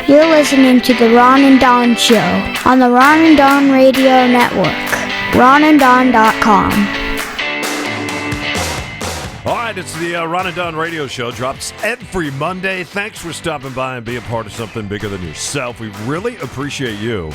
You're listening to The Ron and Don Show on the Ron and Don Radio Network. ronanddon.com. All right, it's the Ron and Don Radio Show. Drops every Monday. Thanks for stopping by and being part of something bigger than yourself. We really appreciate you.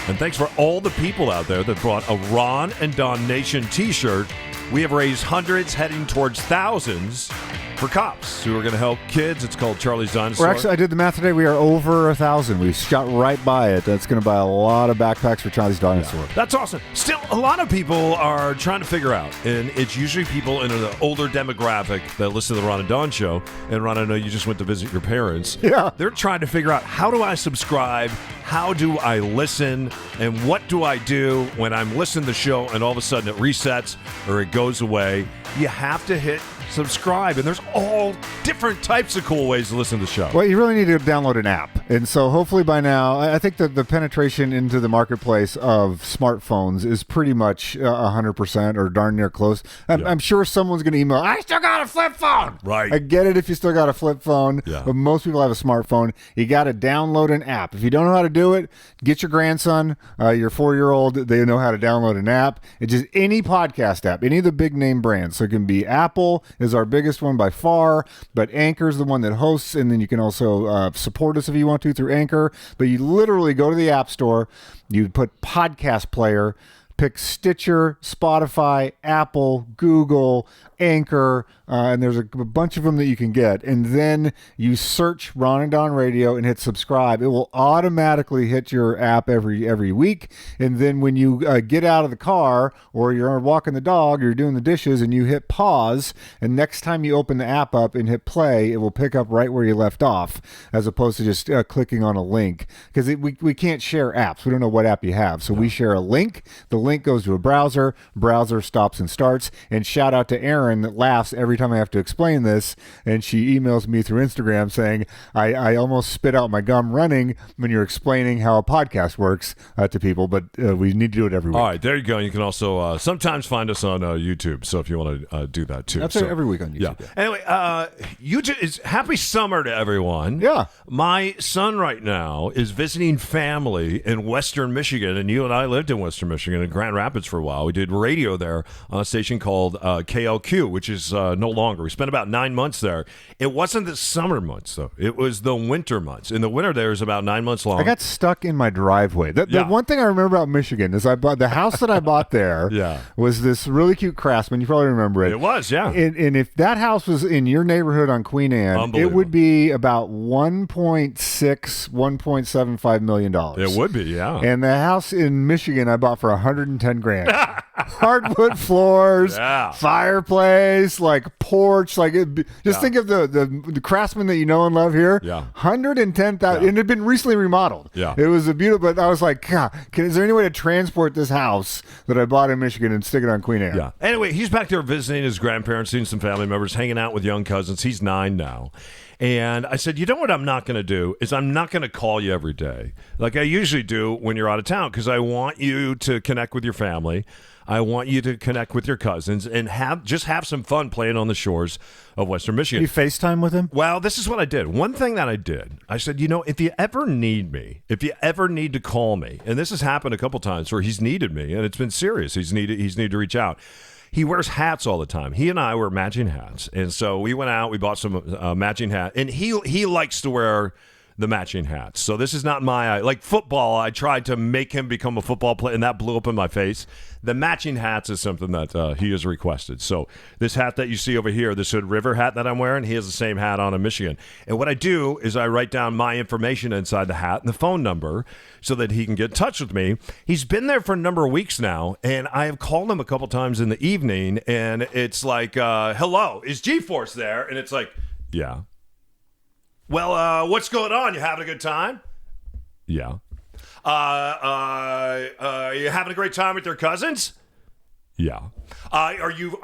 And thanks for all the people out there that brought a Ron and Don Nation t-shirt. We have raised hundreds, heading towards thousands, for cops who are going to help kids. It's called Charlie's Dinosaur. We're actually, I did the math today. We are over 1,000. We shot right by it. That's going to buy a lot of backpacks for Charlie's Dinosaur. Yeah, that's awesome. Still, a lot of people are trying to figure out, and it's usually people in the older demographic that listen to the Ron and Don Show. And Ron, I know you just went to visit your parents. Yeah. They're trying to figure out, how do I subscribe? How do I listen? And what do I do when I'm listening to the show and all of a sudden it resets or it goes away? You have to hit subscribe, and there's all different types of cool ways to listen to the show. Well, you really need to download an app. And so hopefully by now, I think that the penetration into the marketplace of smartphones is pretty much 100% or darn near close. I'm sure someone's going to email, I still got a flip phone. Right. I get it if you still got a flip phone, but most people have a smartphone. You got to download an app. If you don't know how to do it, get your grandson, your 4-year-old, they know how to download an app. It's just any podcast app, any of the big name brands. So it can be Apple is our biggest one by far, but Anchor's the one that hosts, and then you can also support us if you want to through Anchor. But you literally go to the App Store, you put Podcast Player, pick Stitcher, Spotify, Apple, Google, Anchor, and there's a bunch of them that you can get. And then you search Ron and Don Radio and hit subscribe. It will automatically hit your app every week. And then when you get out of the car or you're walking the dog or you're doing the dishes and you hit pause, and next time you open the app up and hit play, it will pick up right where you left off, as opposed to just clicking on a link. Because we can't share apps. We don't know what app you have. So we share a link. The link goes to a browser stops and starts. And shout out to Erin that laughs every time I have to explain this, and she emails me through Instagram saying I almost spit out my gum running when you're explaining how a podcast works to people, but we need to do it every week. All right, there you go. You can also sometimes find us on YouTube, so if you want to do that too. That's every week on YouTube. Yeah. Anyway, YouTube is happy summer to everyone. Yeah. My son right now is visiting family in Western Michigan, and you and I lived in Western Michigan in Grand Rapids for a while. We did radio there on a station called KLQ, which is no longer. We spent about 9 months there. It wasn't the summer months, though. It was the winter months. In the winter there is about 9 months long. I got stuck in my driveway. The one thing I remember about Michigan is I bought the house that I bought there was this really cute Craftsman. You probably remember it. It was, yeah. And if that house was in your neighborhood on Queen Anne, it would be about $1.75 million. It would be, yeah. And the house in Michigan I bought for $110,000. Hardwood floors, fireplace, like porch, like think of the Craftsman that you know and love here. Yeah, $110,000, and it had been recently remodeled. Yeah, it was a beautiful. But I was like, God, is there any way to transport this house that I bought in Michigan and stick it on Queen Anne? Yeah. Anyway, he's back there visiting his grandparents, seeing some family members, hanging out with young cousins. He's 9 now. And I said, you know what I'm not going to do is I'm not going to call you every day like I usually do when you're out of town, because I want you to connect with your family. I want you to connect with your cousins and have some fun playing on the shores of Western Michigan. You FaceTime with him? Well, this is what I did. One thing that I did, I said, if you ever need me, if you ever need to call me, and this has happened a couple times where he's needed me, and it's been serious. He's needed to reach out. He wears hats all the time. He and I wear matching hats, and so we went out. We bought some matching hats, and he likes to wear the matching hats. So this is not like football. I tried to make him become a football player, and that blew up in my face. The matching hats is something that he has requested. So this hat that you see over here, this Hood River hat that I'm wearing, he has the same hat on in Michigan. And what I do is I write down my information inside the hat and the phone number so that he can get in touch with me. He's been there for a number of weeks now, and I have called him a couple times in the evening, and it's like, hello, is G-Force there? And it's like, yeah. Well, what's going on? You having a good time? Yeah. You having a great time with your cousins? Yeah. Are you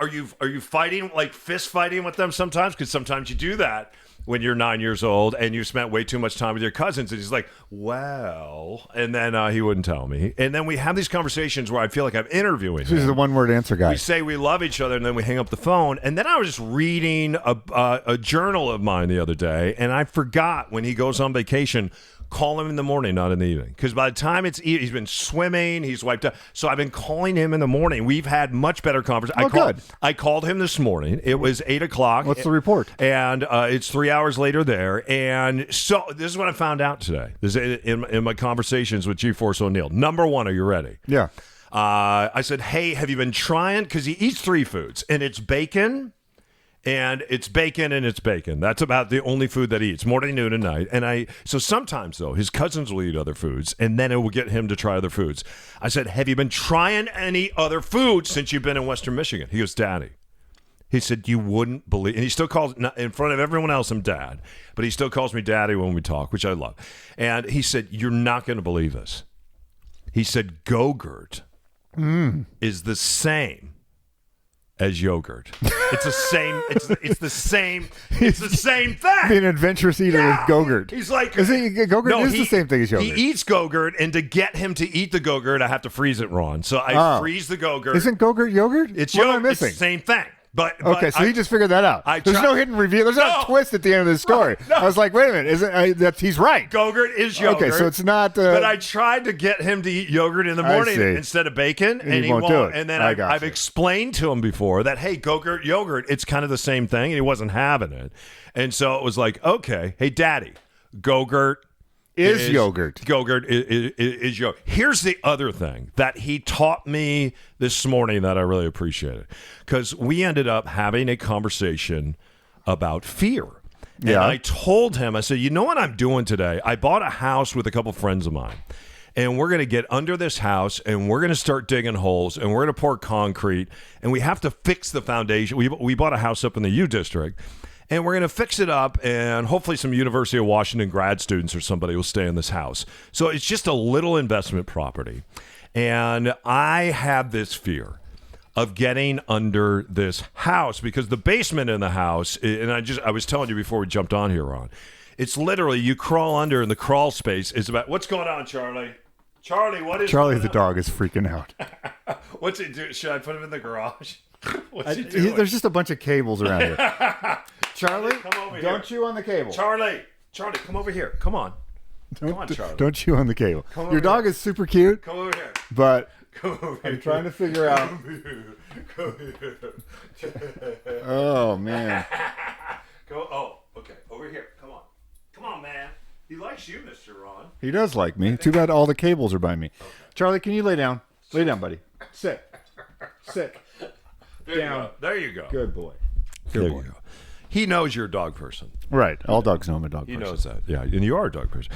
fighting, like fist fighting with them sometimes? Because sometimes you do that when you're 9 years old and you spent way too much time with your cousins. And he's like, well, and then he wouldn't tell me. And then we have these conversations where I feel like I'm interviewing him. He's the one-word answer guy. We say we love each other, and then we hang up the phone. And then I was just reading a journal of mine the other day, and I forgot when he goes on vacation, call him in the morning, not in the evening. Because by the time he's been swimming, he's wiped out. So I've been calling him in the morning. We've had much better conversation. Good. I called him this morning. It was 8 o'clock. What's the report? And it's 3 hours later there. And so this is what I found out today. This is in my conversations with G-Force O'Neill. Number one, are you ready? Yeah. I said, hey, have you been trying? Because he eats 3 foods. And it's bacon. And it's bacon and it's bacon. That's about the only food that he eats, morning, noon, and night. So sometimes, though, his cousins will eat other foods, and then it will get him to try other foods. I said, have you been trying any other food since you've been in Western Michigan? He goes, Daddy. He said, you wouldn't believe. And he still calls, in front of everyone else, him Dad. But he still calls me Daddy when we talk, which I love. And he said, you're not going to believe this. He said, Go-Gurt is the same as yogurt. It's the same. It's the same. It's the same thing. Be an adventurous eater with Go-Gurt. He's like, Go-Gurt is the same thing as yogurt. He eats Go-Gurt, and to get him to eat the Go-Gurt, I have to freeze it, Ron. So I freeze the Go-Gurt. Isn't Go-Gurt yogurt? It's what yogurt. Am I missing? It's the same thing. But okay, so he just figured that out. There's no hidden reveal. There's no twist at the end of the story. No. I was like, wait a minute, he's right. Go-Gurt is yogurt. Okay, so it's not. But I tried to get him to eat yogurt in the morning instead of bacon, and he won't. Do it. And then I've explained to him before that, hey, Go-Gurt yogurt, it's kind of the same thing, and he wasn't having it. And so it was like, okay, hey, Daddy, Go-Gurt is yogurt. Go-Gurt is yogurt. Here's the other thing that he taught me this morning that I really appreciated, because we ended up having a conversation about fear. And I told him, I said, you know what I'm doing today? I bought a house with a couple friends of mine, and we're going to get under this house, and we're going to start digging holes, and we're going to pour concrete, and we have to fix the foundation. We bought a house up in the U District, and we're going to fix it up, and hopefully some University of Washington grad students or somebody will stay in this house. So it's just a little investment property. And I have this fear of getting under this house because the basement in the house, and I was telling you before we jumped on here, Ron, it's literally you crawl under, and the crawl space is about, what's going on, Charlie? Charlie, what is Charlie the dog is freaking out. What's he doing? Should I put him in the garage? What's he doing? There's just a bunch of cables around here. Charlie, don't chew on the cable. Charlie, come over here. Come on, Charlie. Don't chew on the cable. Your dog is super cute. Come over here. But Come over I'm trying to figure out. Come here. Oh man. Okay. Over here. Come on, man. He likes you, Mr. Ron. He does like me. Too bad all the cables are by me. Okay. Charlie, can you lay down? Lay down, buddy. Sit. Down. There you go. Good boy. There you go. He knows you're a dog person. Right. All dogs know I'm a dog person. He knows that. Yeah. And you are a dog person.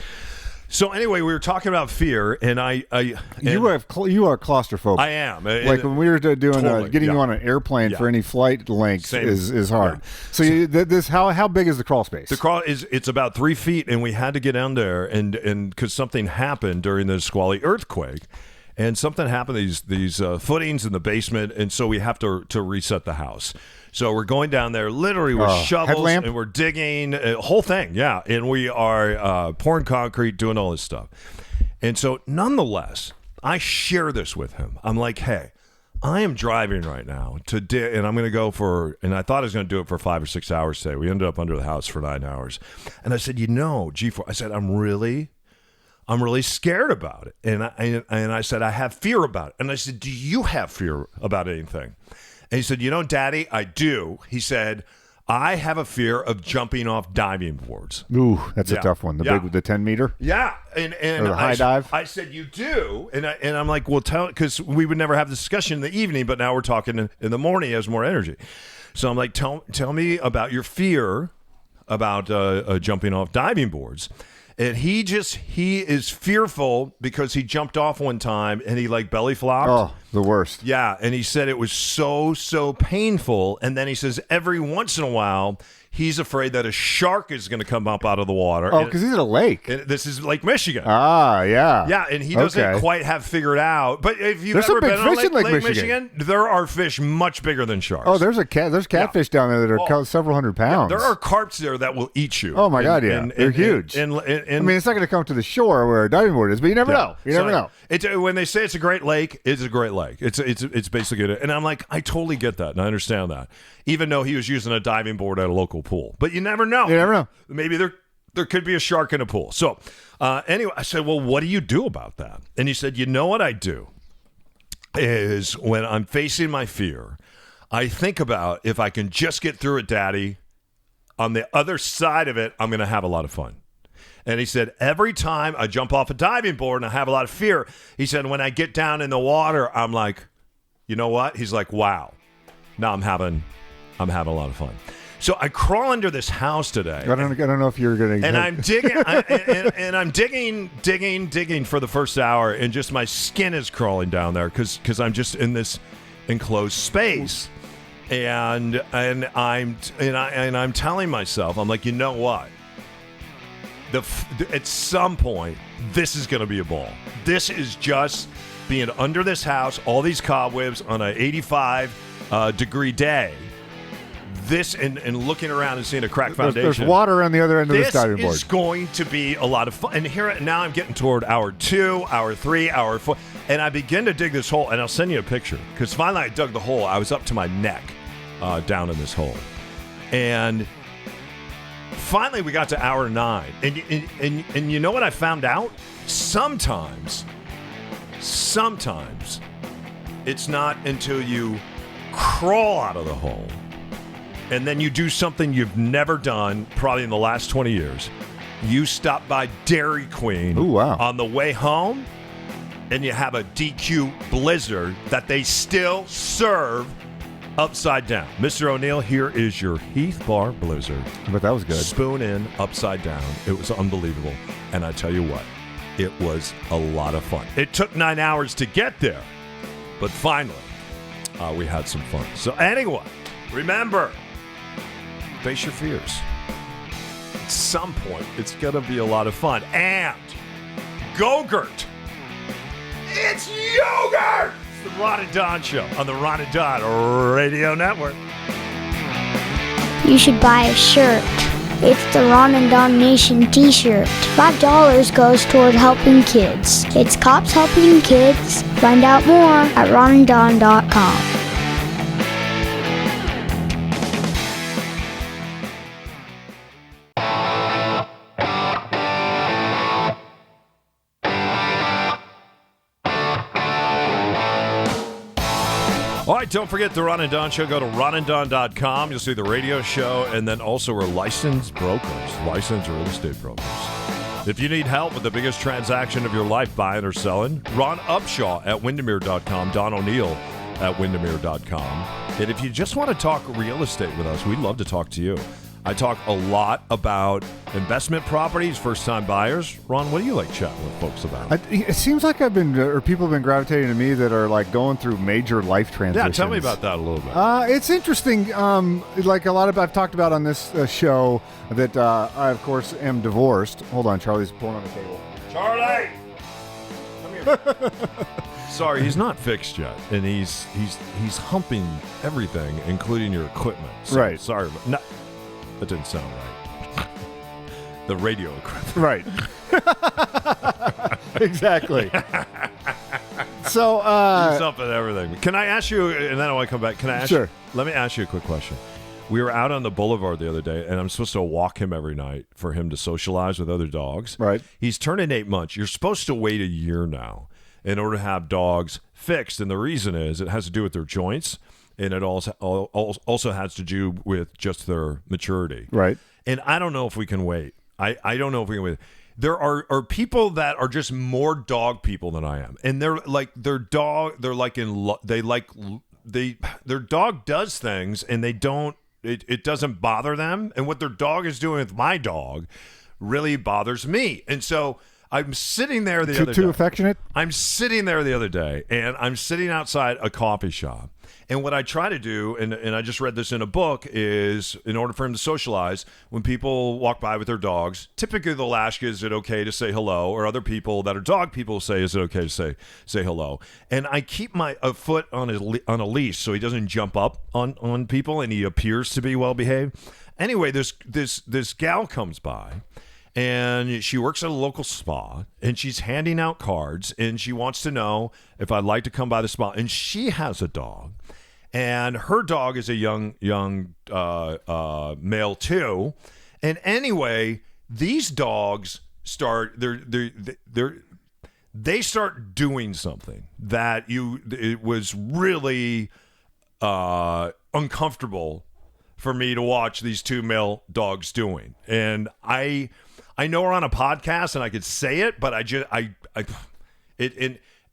So anyway, we were talking about fear, and you are claustrophobic. I am. Like when we were doing getting you on an airplane for any flight lengths is hard. Yeah. So how big is the crawl space? The crawl it's about 3 feet, and we had to get down there, and because something happened during the Squally earthquake. And something happened, these footings in the basement, and so we have to reset the house. So we're going down there literally with shovels, headlamp? And we're digging, whole thing, yeah. And we are pouring concrete, doing all this stuff. And so nonetheless, I share this with him. I'm like, hey, I am driving right now to and I'm going to go and I thought I was going to do it for 5 or 6 hours today. We ended up under the house for 9 hours. And I said, G4, I said, I'm really scared about it. And I said, I have fear about it. And I said, do you have fear about anything? And he said, Daddy, I do. He said, I have a fear of jumping off diving boards. Ooh, that's a tough one. The 10 meter? Yeah. And the high dive? I said, you do? And I'm like, well, because we would never have this discussion in the evening, but now we're talking in the morning. He has more energy. So I'm like, tell me about your fear about jumping off diving boards. And he is fearful because he jumped off one time and he belly flopped. Oh, the worst. Yeah. And he said it was so painful. And then he says every once in a while, he's afraid that a shark is going to come up out of the water. Oh, because he's at a lake. And this is Lake Michigan. Ah, yeah. Yeah, and he doesn't quite have figured out. But if you've ever been on Lake Michigan, there are fish much bigger than sharks. Oh, there's catfish down there that are several hundred pounds. Yeah, there are carps there that will eat you. Oh, my God, yeah. They're huge. I mean, it's not going to come to the shore where a diving board is, but you never know. You never know. When they say it's a great lake, it's a great lake. It's basically it. And I'm like, I totally get that, and I understand that. Even though he was using a diving board at a local pool. But you never know. You never know. Maybe they're there could be a shark in a pool. So anyway, I said, well, what do you do about that? And he said, you know what I do is when I'm facing my fear, I think about if I can just get through it, Daddy, on the other side of it, I'm going to have a lot of fun. And he said, every time I jump off a diving board and I have a lot of fear, he said, when I get down in the water, I'm like, you know what? He's like, wow. Now I'm having a lot of fun. So I crawl under this house today. I don't know if you're going to. And I'm digging, and I'm digging for the first hour, and just my skin is crawling down there because I'm just in this enclosed space, and I'm telling myself, I'm like, you know what? At some point, this is going to be a ball. This is just being under this house, all these cobwebs on an 85 degree day. This and looking around and seeing a cracked foundation. There's water on the other end of this diving board. This is going to be a lot of fun. And here now I'm getting toward hour 2, hour 3, hour 4, and I begin to dig this hole. And I'll send you a picture because finally I dug the hole. I was up to my neck down in this hole, and finally we got to hour 9. And you know what I found out? Sometimes it's not until you crawl out of the hole and then you do something you've never done probably in the last 20 years. You stop by Dairy Queen on the way home and you have a DQ Blizzard that they still serve upside down. Mr. O'Neill, here is your Heath Bar Blizzard. But that was good. Spoon in, upside down. It was unbelievable. And I tell you what, it was a lot of fun. It took 9 hours to get there, but finally, we had some fun. So anyway, remember, face your fears. At some point, it's going to be a lot of fun. And Go-Gurt. It's yogurt! It's the Ron and Don Show on the Ron and Don Radio Network. You should buy a shirt. It's the Ron and Don Nation t-shirt. $5 goes toward helping kids. It's cops helping kids. Find out more at ronanddon.com. All right, don't forget the Ron and Don Show. Go to ronanddon.com. You'll see the radio show, and then also we're licensed brokers, licensed real estate brokers. If you need help with the biggest transaction of your life, buying or selling, Ron Upshaw at Windermere.com, Don O'Neill at Windermere.com. And if you just want to talk real estate with us, we'd love to talk to you. I talk a lot about investment properties, first-time buyers. Ron, what do you like chatting with folks about? It seems like people have been gravitating to me that are like going through major life transitions. Yeah, tell me about that a little bit. It's interesting. Like a lot of I've talked about on this show that I, of course, am divorced. Hold on, Charlie's pulling on the table. Charlie! Come here. Sorry, he's not fixed yet, and he's humping everything, including your equipment. So, right. Sorry, but no. That didn't sound right. The radio equipment. Right. Exactly. So, he's up at everything. Can I ask you, and then I want to come back, can I ask Sure. you, let me ask you a quick question. We were out on the boulevard the other day, and I'm supposed to walk him every night for him to socialize with other dogs. Right. He's turning 8 months. You're supposed to wait a year now in order to have dogs fixed, and the reason is it has to do with their joints. And it also has to do with just their maturity. Right. And I don't know if we can wait. I don't know if we can wait. There are people that are just more dog people than I am. And they're like their dog does things and they don't it doesn't bother them. And what their dog is doing with my dog really bothers me. And so I'm sitting there the other day. Too affectionate? I'm sitting there the other day and I'm sitting outside a coffee shop. And what I try to do, and I just read this in a book, is in order for him to socialize, when people walk by with their dogs, typically they'll ask, is it okay to say hello? Or other people that are dog people say, is it okay to say hello? And I keep a foot on a leash so he doesn't jump up on people and he appears to be well behaved. Anyway, this gal comes by. And she works at a local spa, and she's handing out cards, and she wants to know if I'd like to come by the spa. And she has a dog, and her dog is a young male too. And anyway, these dogs they start doing something that it was really uncomfortable for me to watch these two male dogs doing. And I know we're on a podcast and I could say it, but and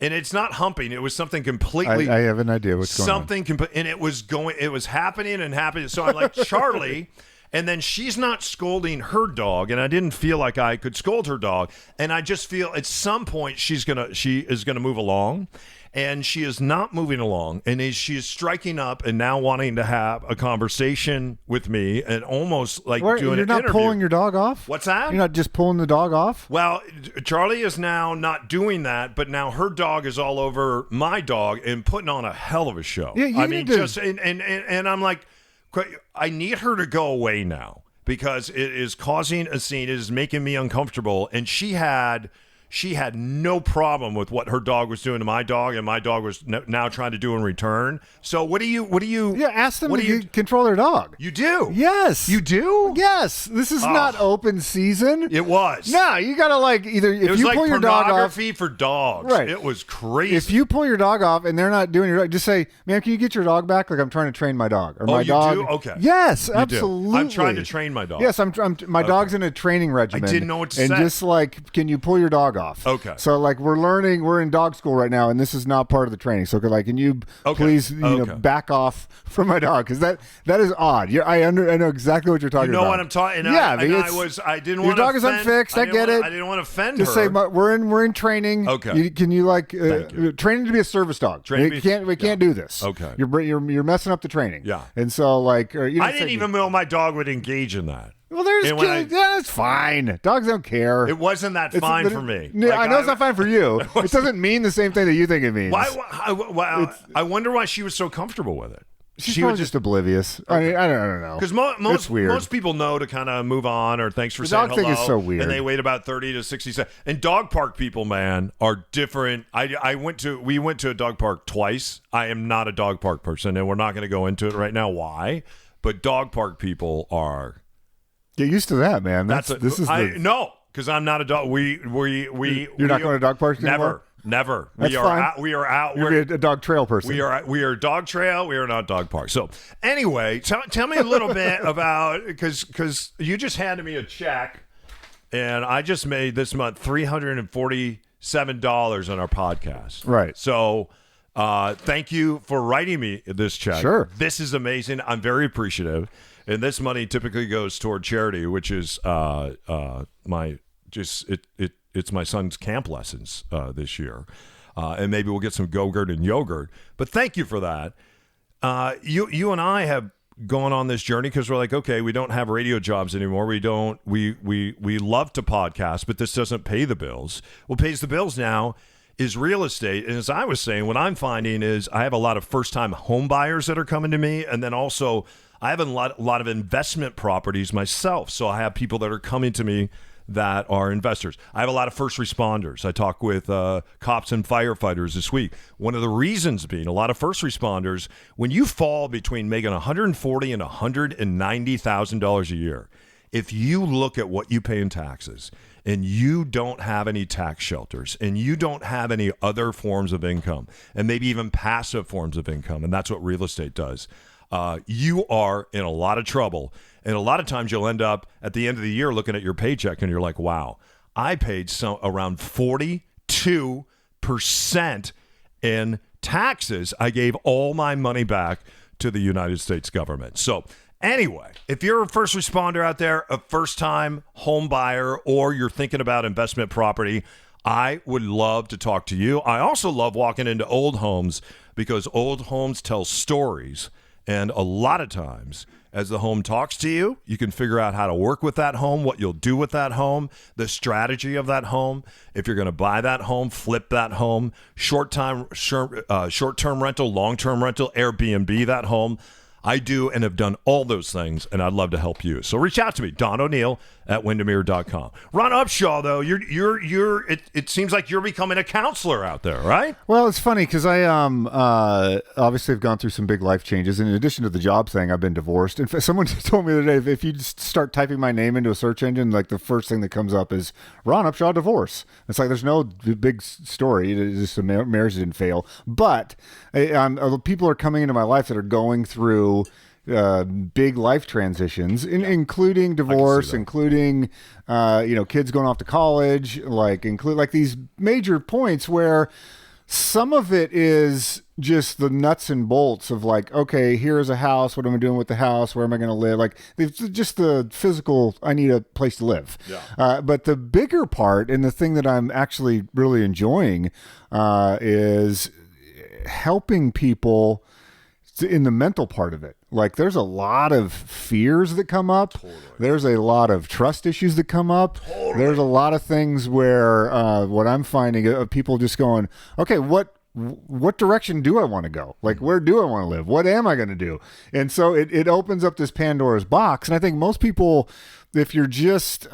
it's not humping. It was something completely. I have an idea what's going on. And it was happening and happening. So I'm like, Charlie. And then she's not scolding her dog, and I didn't feel like I could scold her dog. And I just feel at some point she is gonna move along, and she is not moving along, and she is striking up and now wanting to have a conversation with me, and almost like doing an interview. You're not pulling your dog off? What's that? You're not just pulling the dog off? Well, Charlie is now not doing that, but now her dog is all over my dog and putting on a hell of a show. Yeah, and I'm like, I need her to go away now because it is causing a scene. It is making me uncomfortable. And she had no problem with what her dog was doing to my dog, and my dog was now trying to do in return. So what do you? Yeah, ask them to control their dog. You do? Yes. You do? Yes. This is not open season. It was. No, you gotta either if it was you like pull your dog off. Pornography for dogs. Right. It was crazy. If you pull your dog off and they're not doing your dog, just say, "Ma'am, can you get your dog back? Like I'm trying to train my dog." Or my dog. Do? Okay. Yes, you absolutely. Do. I'm trying to train my dog. Yes, my dog's in a training regimen. I didn't know what to say. And just can you pull your dog off? Okay. So we're in dog school right now, and this is not part of the training. So can you please back off from my dog, because that is odd. I know exactly what you're talking about. You know what I'm talking? Yeah, I didn't want to. Your dog is unfixed. I get it. I didn't want to offend just her. Just say we're in training. Okay. Can you training to be a service dog? We can't do this. Okay. You're messing up the training. Yeah. And so I didn't even know my dog would engage in that. Well, it's fine. Dogs don't care. It wasn't that fine for me. I know it's not fine for you. It doesn't mean the same thing that you think it means. I wonder why she was so comfortable with it. She was just oblivious. Okay. I don't know. Because most people know to kind of move on or thanks for saying hello. The dog thing is so weird. And they wait about 30 to 60 seconds. And dog park people, man, are different. We went to a dog park twice. I am not a dog park person, and we're not going to go into it right now why. But dog park people are. Get used to that, man. No, because I'm not a dog. You're not going to dog parks anymore? Never. That's fine. We are out. You're a dog trail person. We are dog trail. We are not dog park. So anyway, tell me a little bit about because you just handed me a check, and I just made this month $347 on our podcast. Right. So. Thank you for writing me this check. Sure. This is amazing. I'm very appreciative. And this money typically goes toward charity, which is it's my son's camp lessons this year. And maybe we'll get some Go-Gurt and yogurt. But thank you for that. You and I have gone on this journey because we're like, okay, we don't have radio jobs anymore. We love to podcast, but this doesn't pay the bills. What pays the bills now is real estate. And as I was saying, what I'm finding is I have a lot of first-time home buyers that are coming to me. And then also I have a lot of investment properties myself. So I have people that are coming to me that are investors. I have a lot of first responders. I talk with cops and firefighters this week. One of the reasons being a lot of first responders, when you fall between making $140,000 and $190,000 a year, if you look at what you pay in taxes, and you don't have any tax shelters, and you don't have any other forms of income, and maybe even passive forms of income, and that's what real estate does, you are in a lot of trouble. And a lot of times you'll end up at the end of the year looking at your paycheck, and you're like, wow, I paid around 42% in taxes. I gave all my money back to the United States government. So anyway, if you're a first responder out there, a first-time home buyer, or you're thinking about investment property, I would love to talk to you. I also love walking into old homes because old homes tell stories. And a lot of times, as the home talks to you, you can figure out how to work with that home, what you'll do with that home, the strategy of that home. If you're going to buy that home, flip that home, short-term rental, long-term rental, Airbnb that home. I do and have done all those things, and I'd love to help you. So reach out to me, Don O'Neill at Windermere.com. Ron Upshaw, though, it seems like you're becoming a counselor out there, right? Well, it's funny because I obviously have gone through some big life changes. In addition to the job thing, I've been divorced. In fact, someone told me the other day, if you just start typing my name into a search engine, like the first thing that comes up is Ron Upshaw divorce. It's like there's no big story. It's just a marriage didn't fail. But people are coming into my life that are going through big life transitions, including divorce, including kids going off to college, like these major points where some of it is just the nuts and bolts of like, okay, here's a house. What am I doing with the house? Where am I going to live? Like it's just the physical, I need a place to live. Yeah. But the bigger part and the thing that I'm actually really enjoying is helping people in the mental part of it. Like there's a lot of fears that come up. Totally. There's a lot of trust issues that come up. Totally. There's a lot of things where what I'm finding of people just going, okay, what direction do I want to go? Like, where do I want to live? What am I going to do? And so it opens up this Pandora's box. And I think most people, if you're just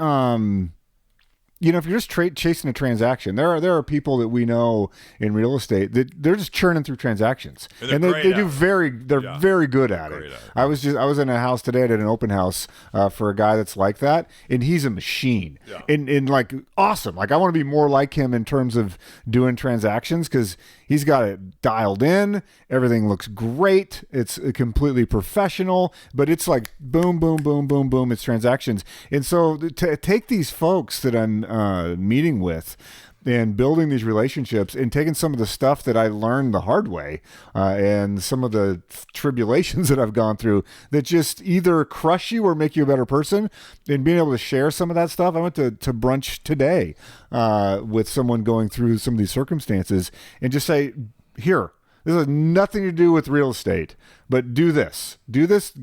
if you're just chasing a transaction, there are people that we know in real estate that they're just churning through transactions, and they're very good at it. I was in a house today. I did an open house for a guy that's like that, and he's a machine. Yeah. And like awesome. Like I want to be more like him in terms of doing transactions because he's got it dialed in. Everything looks great. It's completely professional, but it's like boom, boom, boom, boom, boom. It's transactions, and so to take these folks that I'm meeting with and building these relationships and taking some of the stuff that I learned the hard way and some of the tribulations that I've gone through that just either crush you or make you a better person, and being able to share some of that stuff. I went to brunch today with someone going through some of these circumstances and just say, here, this has nothing to do with real estate, but do this,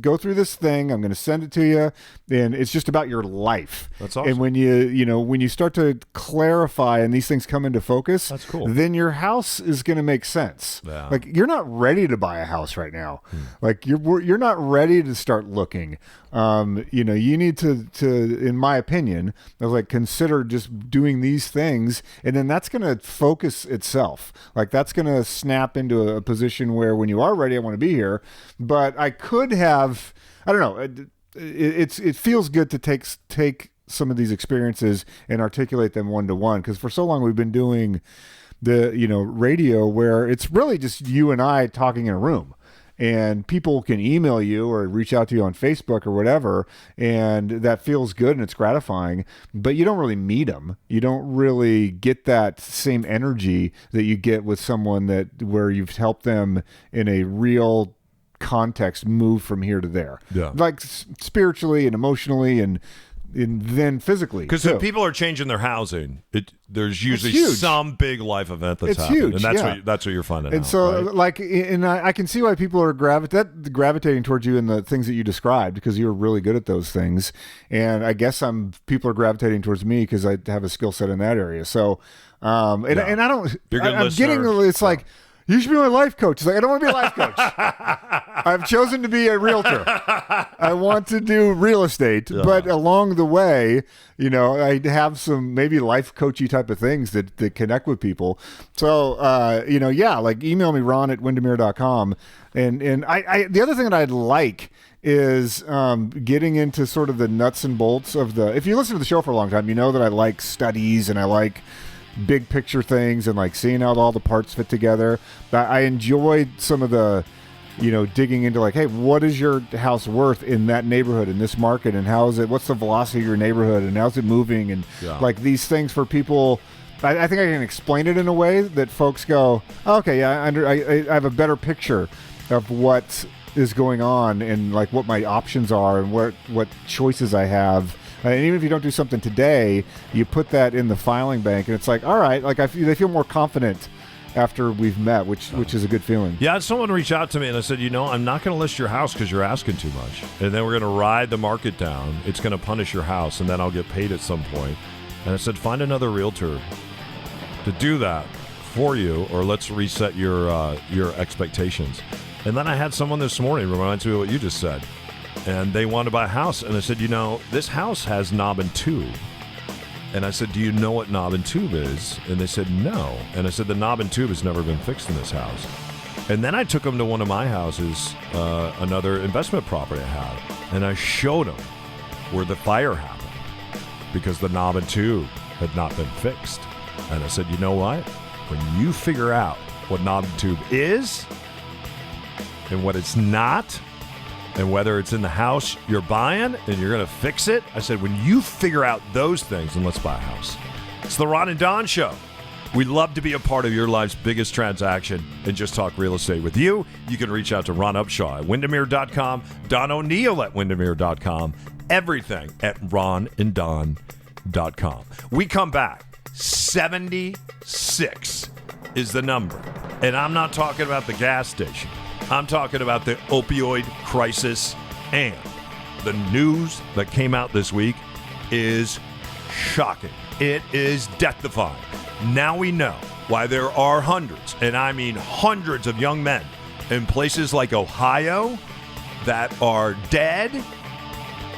go through this thing. I'm going to send it to you. And it's just about your life. That's awesome. And when you start to clarify and these things come into focus, that's cool. Then your house is going to make sense. Yeah. Like you're not ready to buy a house right now. Like you're not ready to start looking. You need to, in my opinion, consider just doing these things, and then that's going to focus itself. Like that's going to snap into a position where when you are ready, I want to be here. But I could have, I don't know. It feels good to take some of these experiences and articulate them one-to-one, because for so long we've been doing the radio where it's really just you and I talking in a room. And people can email you or reach out to you on Facebook or whatever, and that feels good and it's gratifying, but you don't really meet them. You don't really get that same energy that you get with someone where you've helped them in a real context move from here to there. Yeah. Like spiritually and emotionally and then physically. Because if people are changing their housing, there's usually some big life event that's happening. Huge, and that's what you're finding and out. So, right? I can see why people are gravitating towards you in the things that you described, because you're really good at those things. And I guess people are gravitating towards me because I have a skill set in that area. So, and I don't. You're a good I'm listener. getting. It's like, you should be my life coach. It's like, I don't want to be a life coach. I've chosen to be a realtor. I want to do real estate, but along the way, I have some maybe life coachy type of things that connect with people. So, email me, Ron at Windermere.com. And I the other thing that I'd like is getting into sort of the nuts and bolts of if you listen to the show for a long time, you know that I like studies and I like big picture things and like seeing how all the parts fit together. I enjoyed some of the, digging into like, hey, what is your house worth in that neighborhood, in this market, and what's the velocity of your neighborhood, and how's it moving, and like these things for people. I think I can explain it in a way that folks go, okay, yeah, I have a better picture of what is going on and like what my options are and what choices I have. And even if you don't do something today, you put that in the filing bank, and it's like, all right, like they feel more confident after we've met, which is a good feeling. Yeah, I had someone reach out to me and I said, I'm not going to list your house because you're asking too much, and then we're going to ride the market down. It's going to punish your house, and then I'll get paid at some point. And I said, find another realtor to do that for you, or let's reset your expectations. And then I had someone this morning, reminds me of what you just said, and they wanted to buy a house. And I said, this house has knob and tube. And I said, do you know what knob and tube is? And they said, no. And I said, the knob and tube has never been fixed in this house. And then I took them to one of my houses, another investment property I had, and I showed them where the fire happened because the knob and tube had not been fixed. And I said, you know what? When you figure out what knob and tube is and what it's not, and whether it's in the house you're buying and you're going to fix it, I said, when you figure out those things, then let's buy a house. It's the Ron and Don Show. We'd love to be a part of your life's biggest transaction and just talk real estate with you. You can reach out to Ron Upshaw at Windermere.com, Don O'Neill at Windermere.com, everything at ronanddon.com. We come back. 76 is the number. And I'm not talking about the gas station. I'm talking about the opioid crisis, and the news that came out this week is shocking. It is death-defying. Now we know why there are hundreds, and I mean hundreds of young men in places like Ohio that are dead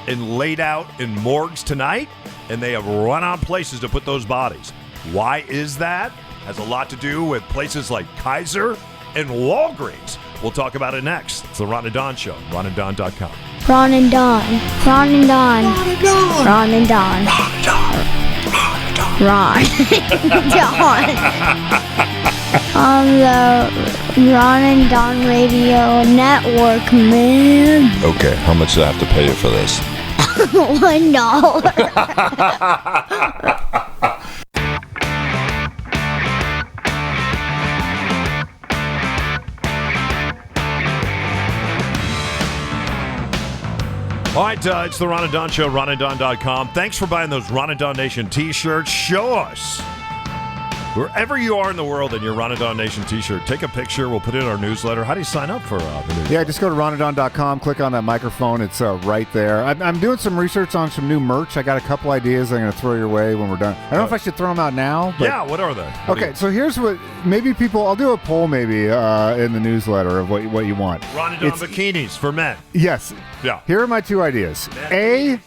and laid out in morgues tonight, and they have run out places to put those bodies. Why is that? Has a lot to do with places like Kaiser and Walgreens. We'll talk about it next. It's the Ron and Don Show, ronanddon.com. Ron and Don. Ron and Don. Ron and Don. Ron and Don. On the Ron and Don Radio Network, man. Okay, how much do I have to pay you for this? $1. All right, it's the Ron and Don Show, ronanddon.com. Thanks for buying those Ron and Don Nation t-shirts. Show us. Wherever you are in the world in your Ron and Don Nation t-shirt, take a picture. We'll put it in our newsletter. How do you sign up for the newsletter? Yeah, just go to ronanddon.com, click on that microphone. It's right there. I'm doing some research on some new merch. I got a couple ideas I'm going to throw your way when we're done. I don't know if I should throw them out now. But yeah, what are they? So here's what, maybe people, I'll do a poll maybe in the newsletter of what you want. Ron and Don bikinis for men. Yes. Yeah. Here are my two ideas. Yeah.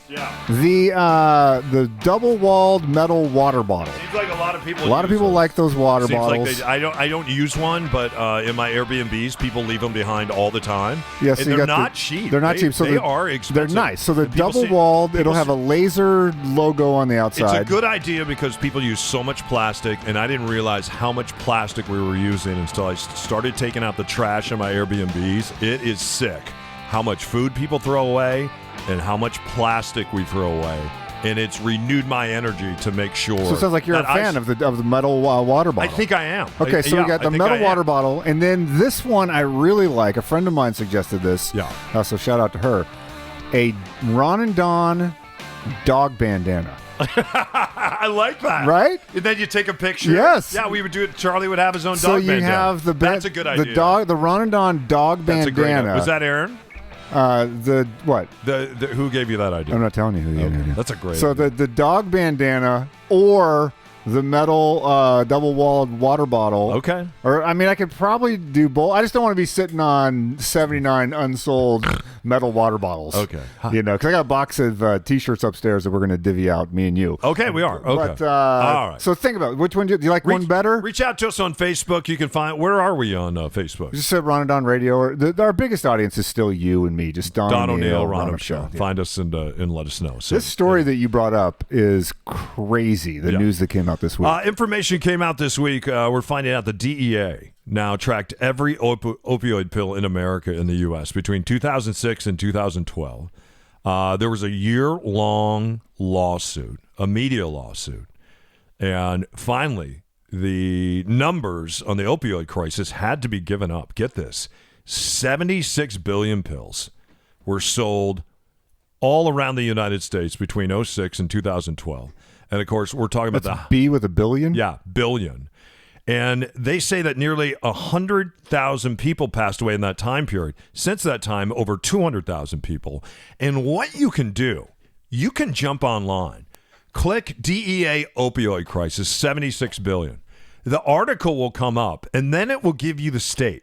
The double-walled metal water bottle. Seems like a lot of people like those water bottles. Like I don't use one, but in my Airbnbs, people leave them behind all the time. Yes, and they're not cheap. They're not cheap. So they are expensive. They're nice. So the double-walled, it'll have a laser logo on the outside. It's a good idea because people use so much plastic, and I didn't realize how much plastic we were using until I started taking out the trash in my Airbnbs. It is sick how much food people throw away and how much plastic we throw away. And it's renewed my energy to make sure. So it sounds like you're a fan of the metal water bottle. I think I am. Okay, so we got the metal water bottle, and then this one I really like. A friend of mine suggested this. Yeah. So shout out to her. A Ron and Don dog bandana. I like that. Right? And then you take a picture. Yes. Yeah, we would do it. Charlie would have his own so dog bandana. So you have That's a good idea. The Ron and Don dog bandana. That's a great idea. Was that Aaron? The what? The who gave you that idea? I'm not telling you who gave it. That's a great So idea. the dog bandana or the metal double-walled water bottle. Okay. Or, I mean, I could probably do both. I just don't want to be sitting on 79 unsold metal water bottles. Okay. You know, because I got a box of T-shirts upstairs that we're going to divvy out, me and you. Okay, we are. Okay. But, all right. So think about it. Which one do you like? One better? Reach out to us on Facebook. You can find. Where are we on Facebook? Just said Ron and Don Radio. Or our biggest audience is still you and me. Just Don O'Neill, Ron Show. Yeah. Find us and let us know. So, this story that you brought up is crazy. The news that came out this week. Information came out this week. We're finding out the DEA now tracked every opioid pill in America in the U.S. between 2006 and 2012. There was a year-long lawsuit, a media lawsuit. And finally, the numbers on the opioid crisis had to be given up. Get this. 76 billion pills were sold all around the United States between 2006 and 2012. And, of course, we're talking about the B with a billion? Yeah, billion. And they say that nearly 100,000 people passed away in that time period. Since that time, over 200,000 people. And what you can do, you can jump online. Click DEA opioid crisis, 76 billion. The article will come up, and then it will give you the state.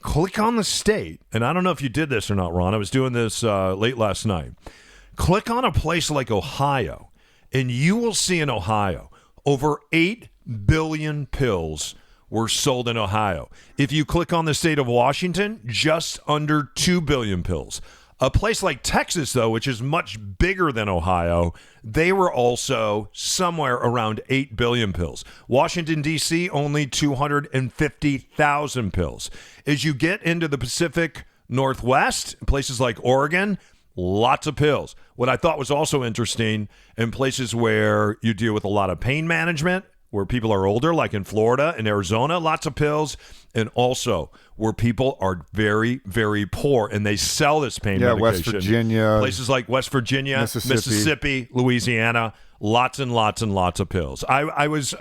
click on the state, and I don't know if you did this or not, Ron. I was doing this late last night. Click on a place like Ohio, and you will see in Ohio over 8 billion pills were sold in Ohio. If you click on the state of Washington, just under 2 billion pills. A place like Texas, though, which is much bigger than Ohio, they were also somewhere around 8 billion pills. Washington, D.C., only 250,000 pills. As you get into the Pacific Northwest, places like Oregon, lots of pills. What I thought was also interesting, in places where you deal with a lot of pain management, where people are older, like in Florida and Arizona, lots of pills, and also where people are very, very poor, and they sell this pain medication. West Virginia. Places like West Virginia, Mississippi, Louisiana, lots and lots and lots of pills. I was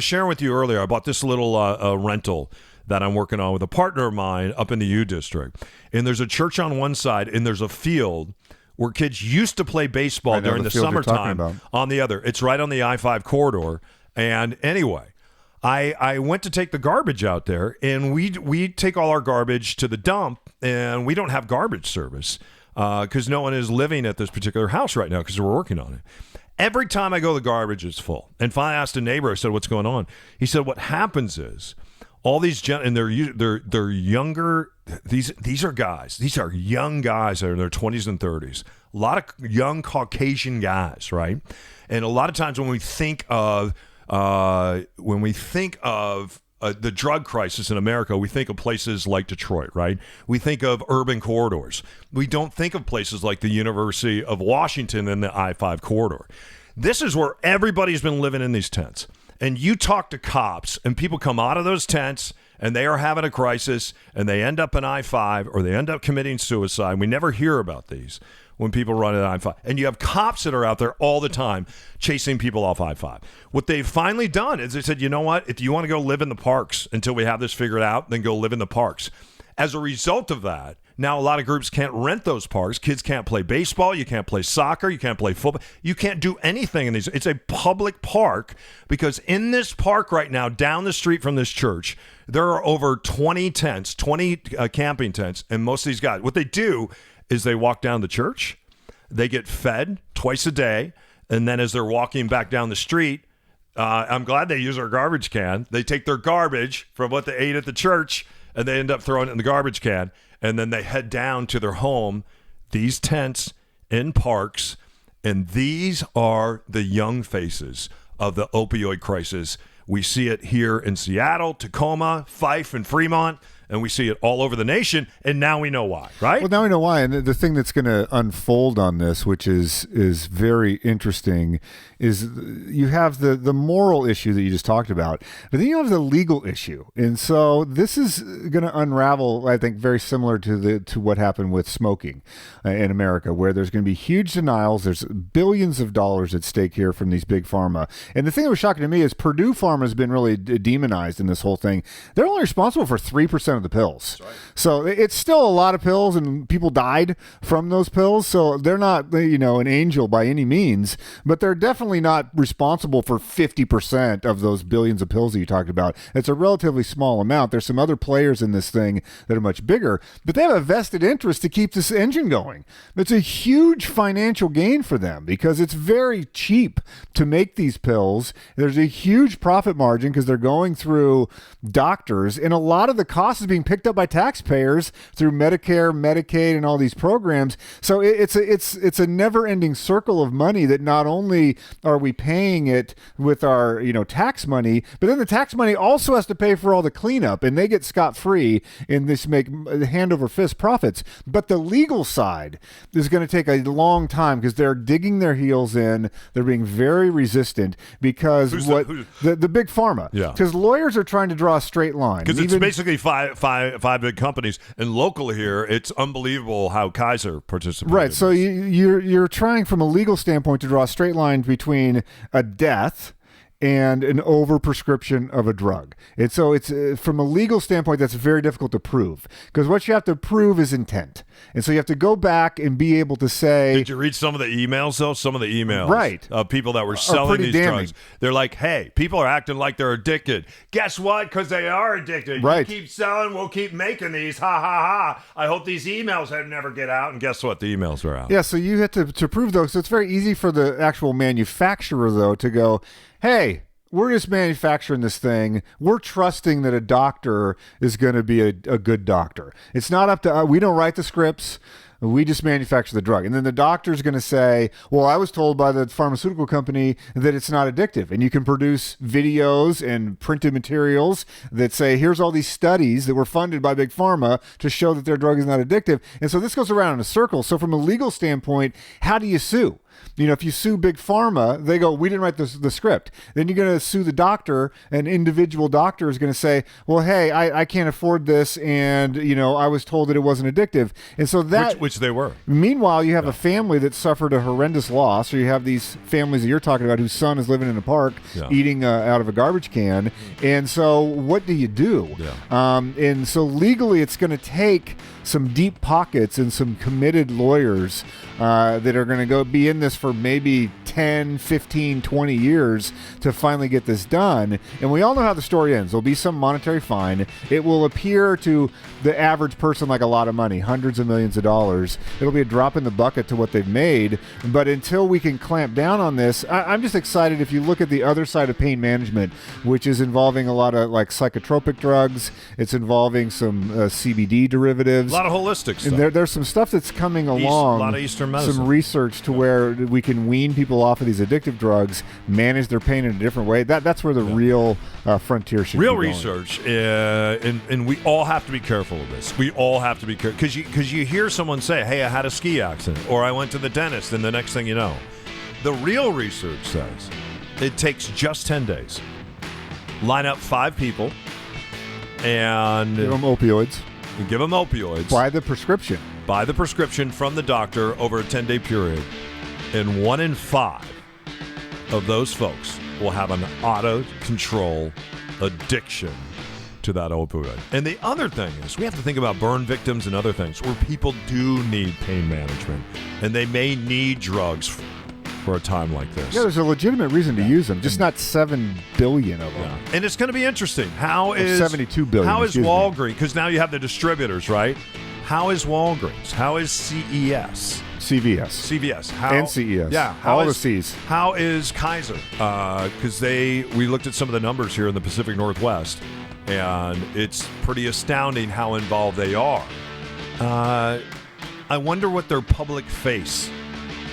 sharing with you earlier, I bought this little rental that I'm working on with a partner of mine up in the U District. And there's a church on one side, and there's a field where kids used to play baseball during the summertime on the other. It's right on the I-5 corridor. And anyway, I went to take the garbage out there, and we take all our garbage to the dump, and we don't have garbage service because no one is living at this particular house right now because we're working on it. Every time I go, the garbage is full. And finally, I asked a neighbor, I said, what's going on? He said, what happens is all these and they're younger. These are guys. These are young guys that are in their 20s and 30s. A lot of young Caucasian guys, right? And a lot of times when we think of the drug crisis in America, we think of places like Detroit, right? We think of urban corridors. We don't think of places like the University of Washington and the I-5 corridor. This is where everybody's been living in these tents. And you talk to cops, and people come out of those tents, and they are having a crisis, and they end up in I-5, or they end up committing suicide. We never hear about these when people run at I-5. And you have cops that are out there all the time chasing people off I-5. What they've finally done is they said, you know what? If you want to go live in the parks until we have this figured out, then go live in the parks. As a result of that, now a lot of groups can't rent those parks. Kids can't play baseball. You can't play soccer. You can't play football. You can't do anything in these. It's a public park because in this park right now, down the street from this church, there are over 20 tents, 20 camping tents. And most of these guys, what they do is they walk down the church. They get fed twice a day. And then as they're walking back down the street, I'm glad they use our garbage can. They take their garbage from what they ate at the church and they end up throwing it in the garbage can. And then they head down to their home, these tents in parks. And these are the young faces of the opioid crisis. We see it here in Seattle, Tacoma, Fife, and Fremont. And we see it all over the nation, and now we know why, right? Well, now we know why, and the thing that's going to unfold on this, which is very interesting, is you have the moral issue that you just talked about, but then you have the legal issue, and so this is going to unravel, I think, very similar to what happened with smoking in America, where there's going to be huge denials. There's billions of dollars at stake here from these big pharma, and the thing that was shocking to me is Purdue Pharma has been really demonized in this whole thing. They're only responsible for 3% of the pills. Right. So it's still a lot of pills, and people died from those pills. So they're not, an angel by any means, but they're definitely not responsible for 50% of those billions of pills that you talked about. It's a relatively small amount. There's some other players in this thing that are much bigger, but they have a vested interest to keep this engine going. It's a huge financial gain for them because it's very cheap to make these pills. There's a huge profit margin because they're going through doctors, and a lot of the cost is being picked up by taxpayers through Medicare, Medicaid, and all these programs. So it's a never-ending circle of money that not only are we paying it with our tax money, but then the tax money also has to pay for all the cleanup, and they get scot-free in this make hand over fist profits. But the legal side is going to take a long time because they're digging their heels in. They're being very resistant because the big pharma. Yeah. Because lawyers are trying to draw a straight line. Because it's basically five big companies, and locally here, it's unbelievable how Kaiser participated. Right. So you're trying from a legal standpoint to draw a straight line between a death and an overprescription of a drug. And so it's from a legal standpoint, that's very difficult to prove, because what you have to prove is intent. And so you have to go back and be able to say... Did you read some of the emails, though? Some of the emails right. of people that were selling these drugs. They're like, hey, people are acting like they're addicted. Guess what? Because they are addicted. Right. You keep selling, we'll keep making these. Ha, ha, ha. I hope these emails never get out. And guess what? The emails are out. Yeah, so you have to prove those. So it's very easy for the actual manufacturer, though, to go, hey, we're just manufacturing this thing. We're trusting that a doctor is going to be a good doctor. It's not up to us. We don't write the scripts. We just manufacture the drug. And then the doctor's going to say, well, I was told by the pharmaceutical company that it's not addictive. And you can produce videos and printed materials that say, here's all these studies that were funded by Big Pharma to show that their drug is not addictive. And so this goes around in a circle. So from a legal standpoint, how do you sue? You know, if you sue Big Pharma, they go, we didn't write the script. Then you're going to sue the doctor. An individual doctor is going to say, well, hey, I can't afford this. And, you know, I was told that it wasn't addictive. And so that... Which they were. Meanwhile, you have a family that suffered a horrendous loss, or you have these families that you're talking about whose son is living in a park eating out of a garbage can. And so what do you do? And so legally, it's going to take some deep pockets and some committed lawyers that are going to go be in this for maybe 10, 15, 20 years to finally get this done. And we all know how the story ends. There'll be some monetary fine. It will appear to the average person like a lot of money, hundreds of millions of dollars. It'll be a drop in the bucket to what they've made. But until we can clamp down on this, I'm just excited. If you look at the other side of pain management, which is involving a lot of like psychotropic drugs, it's involving some CBD derivatives. A lot of holistic stuff. And there's some stuff that's coming along. A lot of Eastern medicine. Some research to where we can wean people off of these addictive drugs, manage their pain in a different way. That's where the real frontier should be going. Real research, and we all have to be careful of this. We all have to be careful because you hear someone say, hey, I had a ski accident, or I went to the dentist, and the next thing you know. The real research says it takes just 10 days. Line up 5 people and give them opioids. Buy the prescription from the doctor over a 10-day period, and 1 in 5 of those folks will have an out-of-control addiction to that opioid. And the other thing is, we have to think about burn victims and other things where people do need pain management, and they may need drugs for a time like this. Yeah, there's a legitimate reason to use them, just not 7 billion of them. Yeah. And it's going to be interesting. How is 72 billion? How is Walgreens? Because now you have the distributors, right? How is Walgreens? How is CVS? How, and CES. Yeah. All the C's. How is Kaiser? Because we looked at some of the numbers here in the Pacific Northwest, and it's pretty astounding how involved they are. I wonder what their public face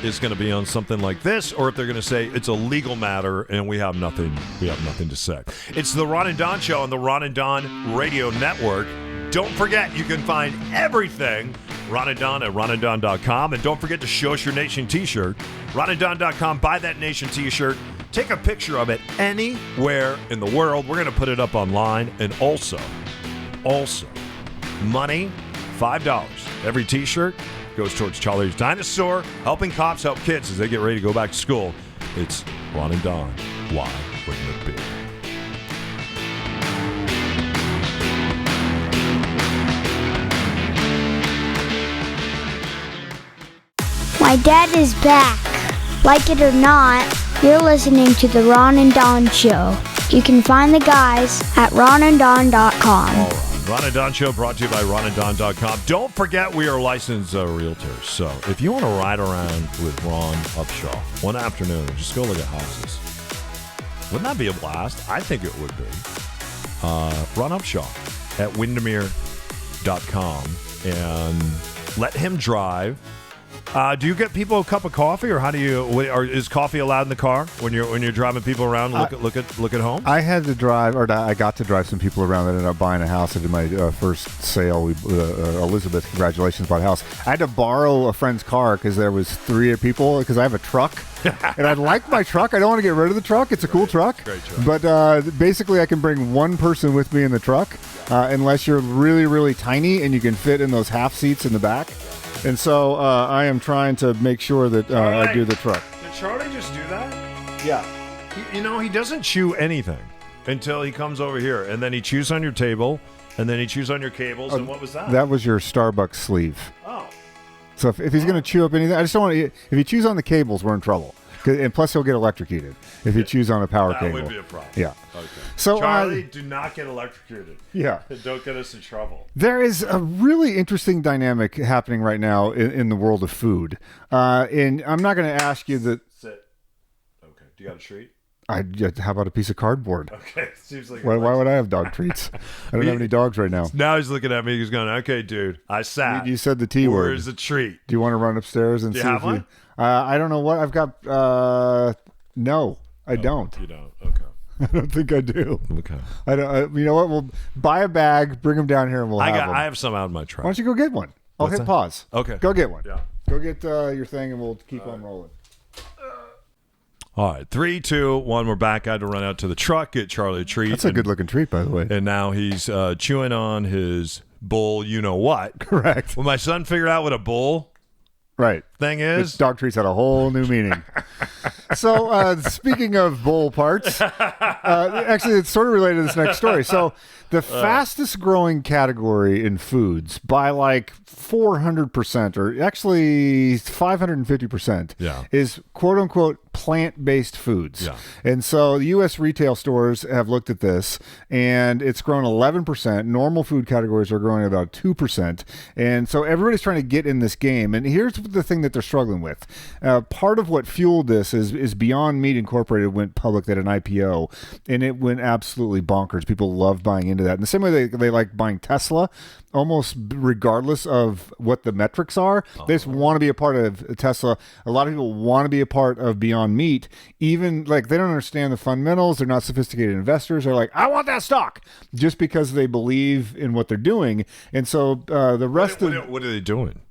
is going to be on something like this, or if they're going to say it's a legal matter and we have nothing to say. It's the Ron and Don Show on the Ron and Don Radio Network. Don't forget, you can find everything Ron and Don at ronanddon.com, and don't forget to show us your Nation t-shirt. ronanddon.com. Buy that Nation t-shirt. Take a picture of it anywhere in the world. We're going to put it up online. And also money, $5. Every t-shirt goes towards Charlie's Dinosaur, helping cops help kids as they get ready to go back to school. It's Ron and Don. Why wouldn't it be? My dad is back. Like it or not, you're listening to the Ron and Don Show. You can find the guys at ronanddon.com. All right. Ron and Don Show brought to you by ronanddon.com. Don't forget we are licensed realtors. So if you want to ride around with Ron Upshaw one afternoon and just go look at houses, wouldn't that be a blast? I think it would be. Ron Upshaw at windermere.com and let him drive. Do you get people a cup of coffee, or how do you? Or is coffee allowed in the car when you're driving people around? Look at home. I had to drive, or I got to drive some people around that ended up buying a house. I did my first sale. Elizabeth, congratulations, bought a house. I had to borrow a friend's car because there was 3 people. Because I have a truck, and I like my truck. I don't want to get rid of the truck. It's a cool truck. Great truck. But basically, I can bring one person with me in the truck, unless you're really, really tiny and you can fit in those half seats in the back. And so I am trying to make sure that I do the truck. Did Charlie just do that? Yeah. He doesn't chew anything until he comes over here, and then he chews on your table, and then he chews on your cables. And what was that? That was your Starbucks sleeve. Oh. So if he's going to chew up anything, I just don't want to. If he chews on the cables, we're in trouble. And plus, he'll get electrocuted if he chews on a power cable. That would be a problem. Yeah. Okay. So Charlie, do not get electrocuted. Yeah. Don't get us in trouble. There is a really interesting dynamic happening right now in the world of food. And I'm not going to ask you that. Sit. Okay. Do you got a treat? How about a piece of cardboard? Okay. Seems like why would I have dog treats? I don't have any dogs right now. Now he's looking at me. He's going, okay, dude, I sat. You said the T word. Where's the treat? Do you want to run upstairs and do see you have if one? I don't know what I've got. No, I don't. You don't? Okay. I don't think I do. Okay. I don't. You know what? We'll buy a bag, bring them down here, and we'll have them. I have some out in my truck. Why don't you go get one? I'll hit pause. Okay. Go get one. Yeah. Go get your thing, and we'll keep on rolling. All right, 3, 2, 1. We're back. I had to run out to the truck, get Charlie a treat. That's a good-looking treat, by the way. And now he's chewing on his bull. You know what? Correct. When my son figured out what a bull thing is, dog treats had a whole new meaning. So speaking of bull parts, actually, it's sort of related to this next story. So the fastest growing category in foods by like 400%, or actually 550%, is quote unquote plant-based foods. Yeah. And so the U.S. retail stores have looked at this, and it's grown 11%. Normal food categories are growing about 2%. And so everybody's trying to get in this game. And here's the thing that they're struggling with. Part of what fueled this is Beyond Meat Incorporated went public at an IPO, and it went absolutely bonkers. People love buying into that. In the same way they like buying Tesla, almost regardless of what the metrics are. They just want to be a part of Tesla. A lot of people want to be a part of Beyond Meat, even like they don't understand the fundamentals. They're not sophisticated investors. They're like, I want that stock, just because they believe in what they're doing. And so the rest what are they doing?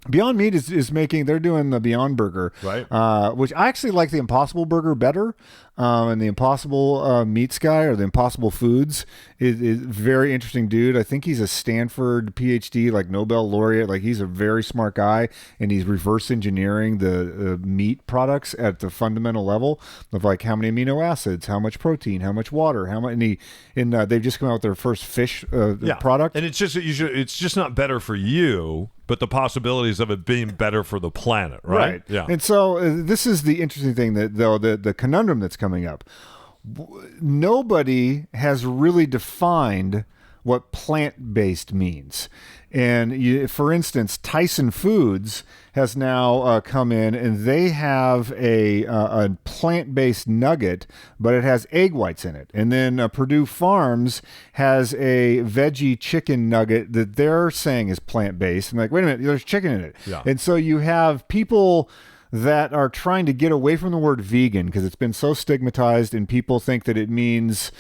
Beyond Meat is making, they're doing the Beyond Burger, right? Which I actually like the Impossible Burger better. And the Impossible Meats guy, or the Impossible Foods, is very interesting dude. I think he's a Stanford PhD, like Nobel laureate. Like, he's a very smart guy, and he's reverse engineering the meat products at the fundamental level of like how many amino acids, how much protein, how much water, how much. And they've just come out with their first fish product. And it's just not better for you, but the possibilities of it being better for the planet, right? Yeah. And so this is the interesting thing, that though the conundrum that's coming up. Nobody has really defined what plant-based means. And for instance, Tyson Foods has now come in, and they have a plant-based nugget, but it has egg whites in it. And then Purdue Farms has a veggie chicken nugget that they're saying is plant-based. And like, wait a minute, there's chicken in it. Yeah. And so you have people that are trying to get away from the word vegan because it's been so stigmatized, and people think that it means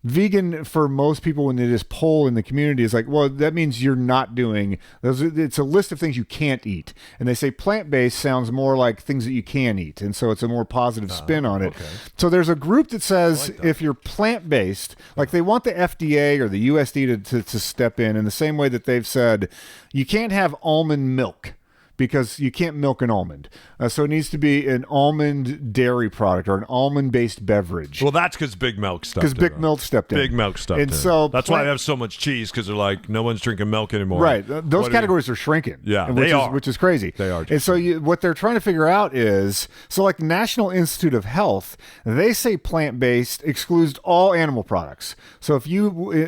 vegan. For most people, when they just poll in the community, is like, well, that means you're not doing those. It's a list of things you can't eat, and they say plant-based sounds more like things that you can eat, and so it's a more positive spin on it. Okay. So there's a group that says if you're plant-based, like they want the FDA or the USD to step in the same way that they've said you can't have almond milk, because you can't milk an almond. So it needs to be an almond dairy product or an almond-based beverage. Well, that's because Big Milk stepped in. Because Big Milk stepped in. Big Milk stepped in. And so that's why I have so much cheese, because they're like, no one's drinking milk anymore. Right. Those categories are shrinking. Yeah, which is crazy. They are. And so what they're trying to figure out is, so like National Institute of Health, they say plant-based excludes all animal products. So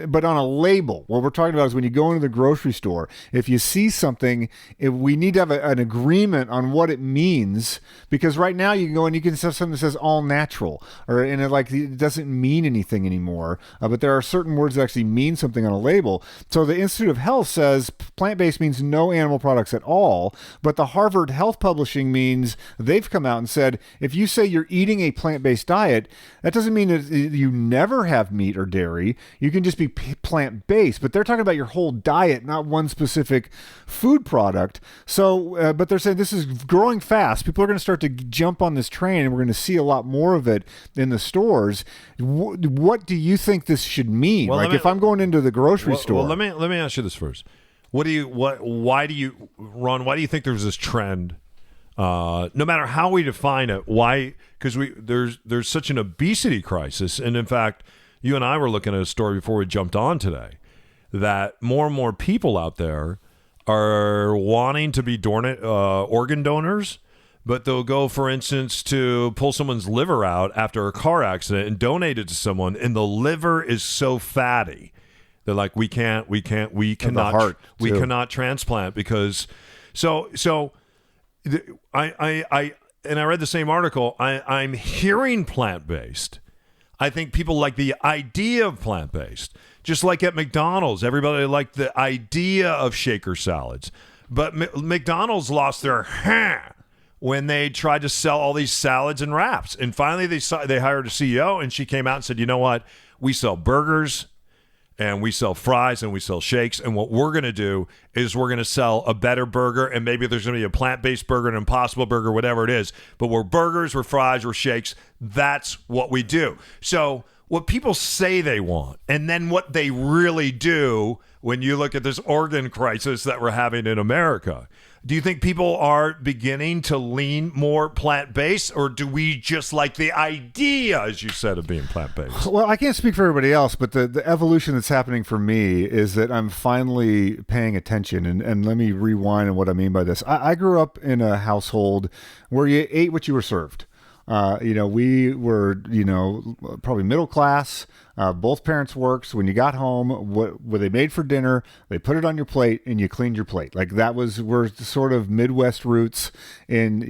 but on a label, what we're talking about is when you go into the grocery store, if you see something, we need to have an agreement on what it means, because right now you can go and you can have something that says all natural, and it doesn't mean anything anymore. But there are certain words that actually mean something on a label. So the Institute of Health says plant-based means no animal products at all, but the Harvard Health Publishing means they've come out and said if you say you're eating a plant-based diet, that doesn't mean that you never have meat or dairy. You can just be plant-based, but they're talking about your whole diet, not one specific food product. So, but they're saying this is growing fast. People are going to start to jump on this train, and we're going to see a lot more of it in the stores. What do you think this should mean? Well, if I'm going into the grocery store. Well, let me ask you this first. Ron, why do you think there's this trend no matter how we define it. Why? Because there's such an obesity crisis, and in fact, you and I were looking at a story before we jumped on today that more and more people out there are wanting to be organ donors, but they'll go, for instance, to pull someone's liver out after a car accident and donate it to someone, and the liver is so fatty. They're like, we cannot transplant because I read the same article. I'm hearing plant-based. I think people like the idea of plant-based. Just like at McDonald's, everybody liked the idea of shaker salads. But McDonald's lost their when they tried to sell all these salads and wraps. And finally they hired a CEO, and she came out and said, you know what? We sell burgers, and we sell fries, and we sell shakes. And what we're going to do is we're going to sell a better burger, and maybe there's going to be a plant-based burger, an Impossible Burger, whatever it is. But we're burgers, we're fries, we're shakes. That's what we do. So what people say they want, and then what they really do when you look at this organ crisis that we're having in America. Do you think people are beginning to lean more plant-based, or do we just like the idea, as you said, of being plant-based? Well, I can't speak for everybody else, but the evolution that's happening for me is that I'm finally paying attention. And let me rewind on what I mean by this. I grew up in a household where you ate what you were served. We were, probably middle class. Both parents worked. So when you got home, what they made for dinner, they put it on your plate and you cleaned your plate. Like we're sort of Midwest roots, and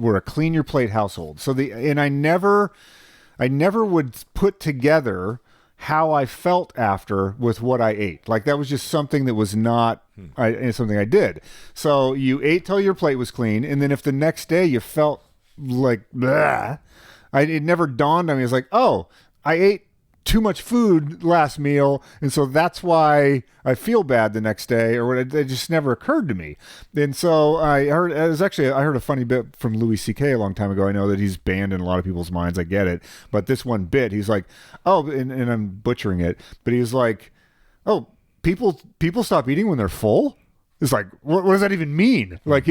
we're a clean your plate household. I never would put together how I felt after with what I ate. Like that was just something that was not something I did. So you ate till your plate was clean, and then if the next day you felt like blah, it never dawned on me. It's like, oh, I ate too much food last meal, and so that's why I feel bad the next day, or it just never occurred to me. And so I heard a funny bit from Louis C.K. a long time ago. I know that he's banned in a lot of people's minds. I get it, but this one bit, he's like, oh, and I'm butchering it, but he's like, oh, people stop eating when they're full. It's like, what does that even mean? Like,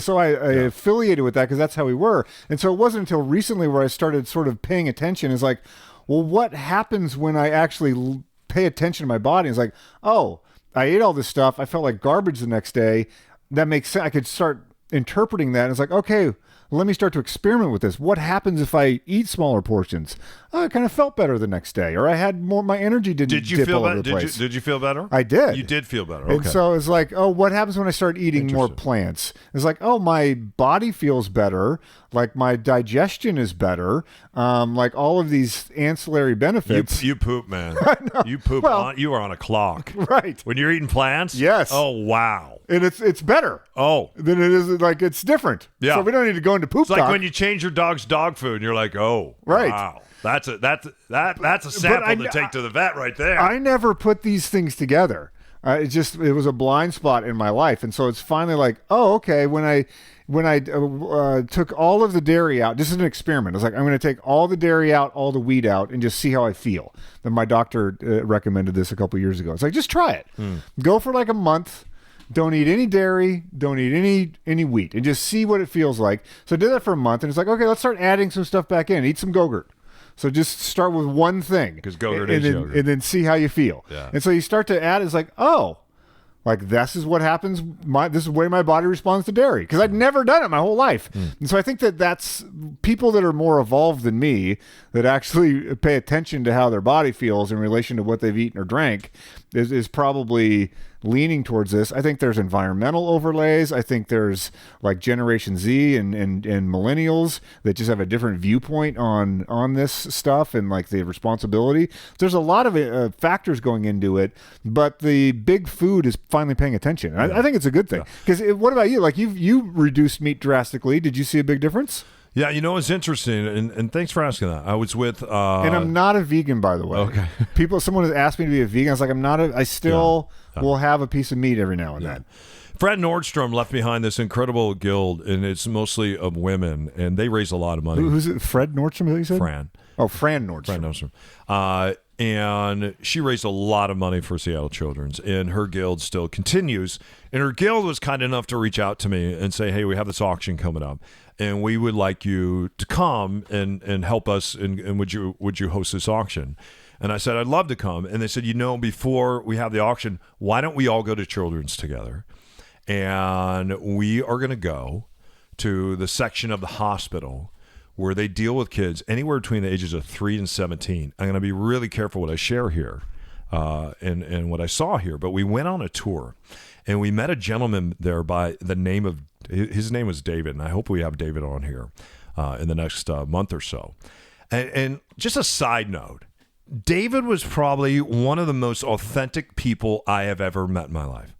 so I affiliated with that because that's how we were. And so it wasn't until recently where I started sort of paying attention. It's like, well, what happens when I actually pay attention to my body? It's like, oh, I ate all this stuff. I felt like garbage the next day. That makes sense. I could start interpreting that. And it's like, okay, let me start to experiment with this. What happens if I eat smaller portions? Oh, I kind of felt better the next day, or I had more. My energy did you feel all over better? the place. Did you feel better? I did. You did feel better. Okay. And so it's like, oh, what happens when I start eating more plants? It's like, oh, my body feels better. Like my digestion is better. Like all of these ancillary benefits. You poop, man. You poop. Well, you are on a clock, right? When you're eating plants. Yes. Oh wow. And it's better. Oh. Than it is, like, it's different. Yeah. So we don't need to go into poop It's like talk. when you change your dog's dog food and you're like, oh, right. Wow. That's a sample to take to the vet right there. I never put these things together. It was a blind spot in my life. And so it's finally like, oh, okay. When I took all of the dairy out, this is an experiment. I was like, I'm going to take all the dairy out, all the wheat out, and just see how I feel. Then my doctor recommended this a couple years ago. It's like, just try it. Go for like a month. Don't eat any dairy. Don't eat any wheat, and just see what it feels like. So I did that for a month, and it's like, okay, let's start adding some stuff back in. Eat some Go-Gurt. So just start with one thing. Because Go-Gurt is yogurt. And then see how you feel. Yeah. And so you start to add, it's like, oh, like this is what happens. This is the way my body responds to dairy. Because I'd never done it my whole life. And so I think that's people that are more evolved than me that actually pay attention to how their body feels in relation to what they've eaten or drank is probably leaning towards this. I think there's environmental overlays. I think there's like Generation Z and millennials that just have a different viewpoint on this stuff and like the responsibility. There's a lot of factors going into it, but the big food is finally paying attention. Yeah. I think it's a good thing. Because what about you? Like you reduced meat drastically. Did you see a big difference? Yeah, it's interesting, and thanks for asking that. I was with... and I'm not a vegan, by the way. Okay. Someone has asked me to be a vegan. I was like, I'm not I still will have a piece of meat every now and then. Fred Nordstrom left behind this incredible guild, and it's mostly of women, and they raise a lot of money. Who's it? Fred Nordstrom, is that you said? Fran. Oh, Fran Nordstrom. Fran Nordstrom. And she raised a lot of money for Seattle Children's, and her guild still continues. And her guild was kind enough to reach out to me and say, hey, we have this auction coming up, and we would like you to come and help us, and would you host this auction? And I said, I'd love to come. And they said, before we have the auction, why don't we all go to Children's together? And we are going to go to the section of the hospital where they deal with kids anywhere between the ages of 3 and 17. I'm going to be really careful what I share here and what I saw here. But we went on a tour, and we met a gentleman there by the name of, his name was David, and I hope we have David on here in the next month or so. And just a side note, David was probably one of the most authentic people I have ever met in my life.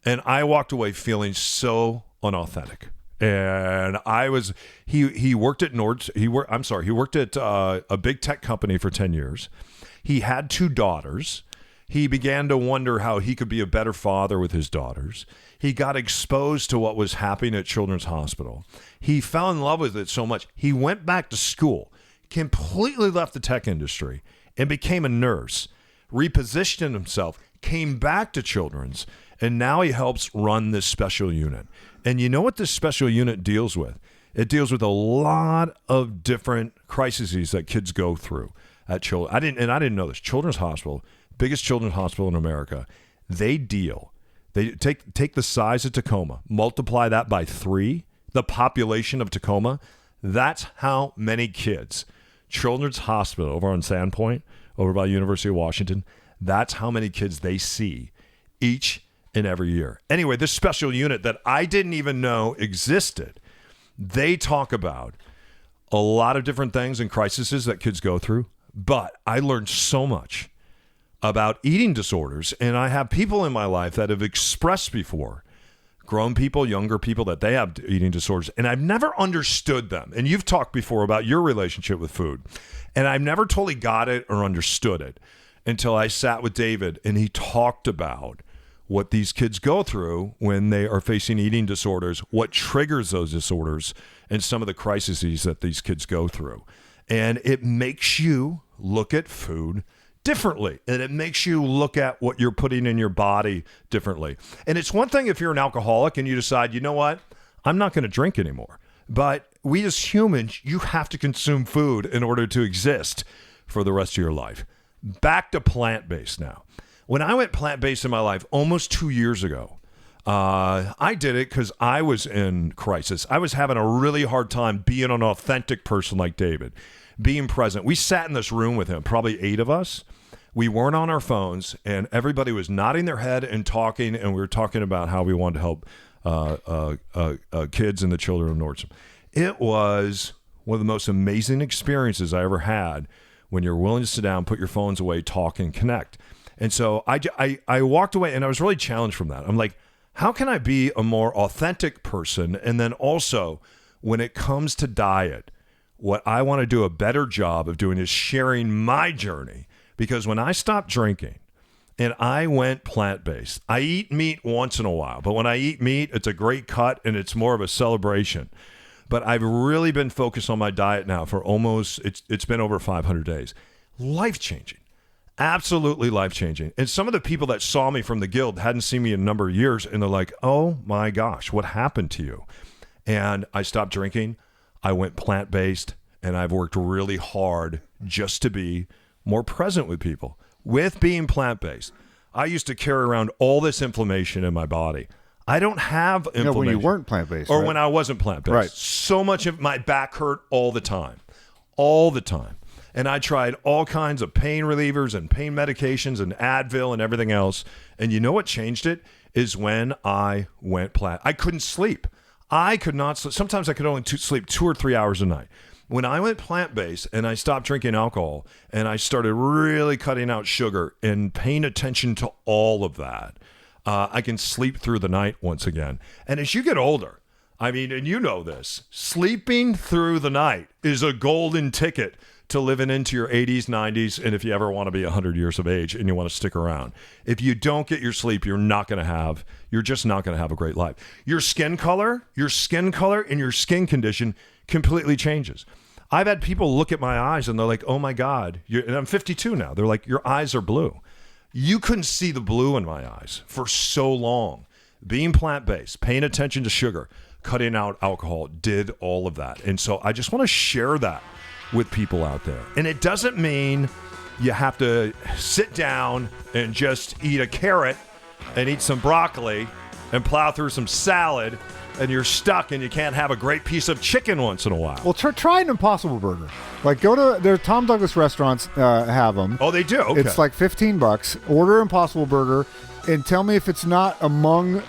And I walked away feeling so unauthentic. And he worked at he worked at a big tech company for 10 years. He had 2 daughters. He began to wonder how he could be a better father with his daughters. He got exposed to what was happening at Children's Hospital. He fell in love with it so much. He went back to school, completely left the tech industry, and became a nurse, repositioned himself, came back to Children's, and now he helps run this special unit. And you know what this special unit deals with? It deals with a lot of different crises that kids go through at children. I didn't know this. Children's Hospital, biggest children's hospital in America, they take the size of Tacoma, multiply that by 3, the population of Tacoma. That's how many kids. Children's Hospital over on Sandpoint, over by University of Washington, that's how many kids they see each and every year. Anyway, this special unit that I didn't even know existed, they talk about a lot of different things and crises that kids go through, but I learned so much about eating disorders, and I have people in my life that have expressed before, grown people, younger people, that they have eating disorders, and I've never understood them. And you've talked before about your relationship with food, and I've never totally got it or understood it until I sat with David, and he talked about what these kids go through when they are facing eating disorders, what triggers those disorders, and some of the crises that these kids go through. And it makes you look at food differently, and it makes you look at what you're putting in your body differently. And it's one thing if you're an alcoholic and you decide, you know what, I'm not going to drink anymore. But we as humans, you have to consume food in order to exist for the rest of your life. Back to plant-based now. When I went plant-based in my life almost 2 years ago, I did it because I was in crisis. I was having a really hard time being an authentic person like David, being present. We sat in this room with him, probably 8 of us. We weren't on our phones, and everybody was nodding their head and talking, and we were talking about how we wanted to help kids and the children of Nordstrom. It was one of the most amazing experiences I ever had when you're willing to sit down, put your phones away, talk, and connect. And so I walked away, and I was really challenged from that. I'm like, how can I be a more authentic person? And then also, when it comes to diet, what I want to do a better job of doing is sharing my journey. Because when I stopped drinking and I went plant-based, I eat meat once in a while. But when I eat meat, it's a great cut, and it's more of a celebration. But I've really been focused on my diet now for almost, it's been over 500 days. Life-changing. Absolutely life-changing. And some of the people that saw me from the guild hadn't seen me in a number of years, and they're like, oh my gosh, what happened to you? And I stopped drinking. I went plant-based, and I've worked really hard just to be more present with people. With being plant-based, I used to carry around all this inflammation in my body. I don't have inflammation. No, when you weren't plant-based. Or right? when I wasn't plant-based. Right. So much of my back hurt all the time. All the time. And I tried all kinds of pain relievers and pain medications and Advil and everything else. And you know what changed it? Is when I went plant. I couldn't sleep. I could not sleep. Sometimes I could only sleep 2 or 3 hours a night. When I went plant-based and I stopped drinking alcohol and I started really cutting out sugar and paying attention to all of that, I can sleep through the night once again. And as you get older, I mean, and you know this, sleeping through the night is a golden ticket to living into your 80s, 90s, and if you ever want to be 100 years of age and you want to stick around. If you don't get your sleep, you're just not going to have a great life. Your skin color and your skin condition completely changes. I've had people look at my eyes and they're like, oh my God, and I'm 52 now. They're like, your eyes are blue. You couldn't see the blue in my eyes for so long. Being plant-based, paying attention to sugar, cutting out alcohol, did all of that. And so I just want to share that with people out there. And it doesn't mean you have to sit down and just eat a carrot and eat some broccoli and plow through some salad and you're stuck and you can't have a great piece of chicken once in a while. Well, try an Impossible Burger. Like, go to their Tom Douglas restaurants have them. Oh, they do? Okay. It's like $15. Order Impossible Burger and tell me if it's not among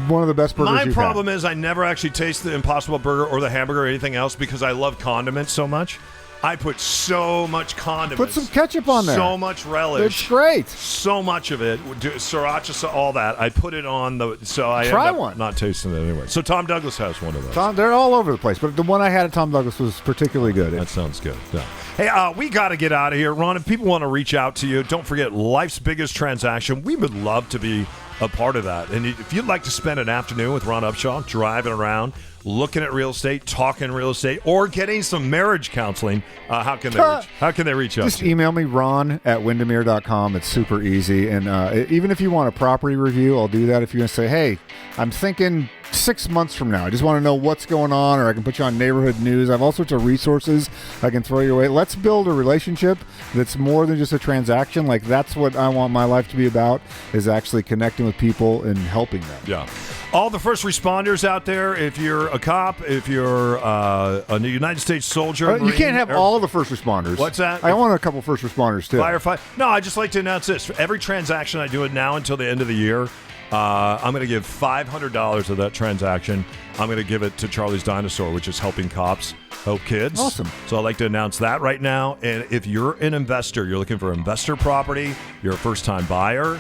one of the best burgers My you've problem had. is I never actually taste the Impossible Burger or the hamburger or anything else because I love condiments so much. I put so much condiments. Put some ketchup on there. So much relish. It's great. So much of it. Sriracha, all that. I put it on so I Try end up one. Not tasting it anyway. So Tom Douglas has one of those. They're all over the place, but the one I had at Tom Douglas was particularly good. That sounds good. Yeah. Hey, we got to get out of here. Ron, if people want to reach out to you, don't forget life's biggest transaction. We would love to be a part of that. And if you'd like to spend an afternoon with Ron Upshaw, driving around, looking at real estate, talking real estate, or getting some marriage counseling, how can they reach out Just to you? email me, ron@windermere.com. It's super easy. And even if you want a property review, I'll do that. If you're going to say, hey, I'm thinking 6 months from now, I just want to know what's going on, or I can put you on neighborhood news. I have all sorts of resources I can throw your way. Let's build a relationship that's more than just a transaction. Like, that's what I want my life to be about, is actually connecting with people and helping them. Yeah. All the first responders out there, if you're a cop, if you're a United States soldier. You can't have all the first responders. What's that? I want a couple first responders, too. Firefighter. No, I just like to announce this. For every transaction I do it now until the end of the year, I'm going to give $500 of that transaction. I'm going to give it to Charlie's Dinosaur, which is helping cops help kids. Awesome. So I'd like to announce that right now. And if you're an investor, you're looking for investor property, you're a first-time buyer,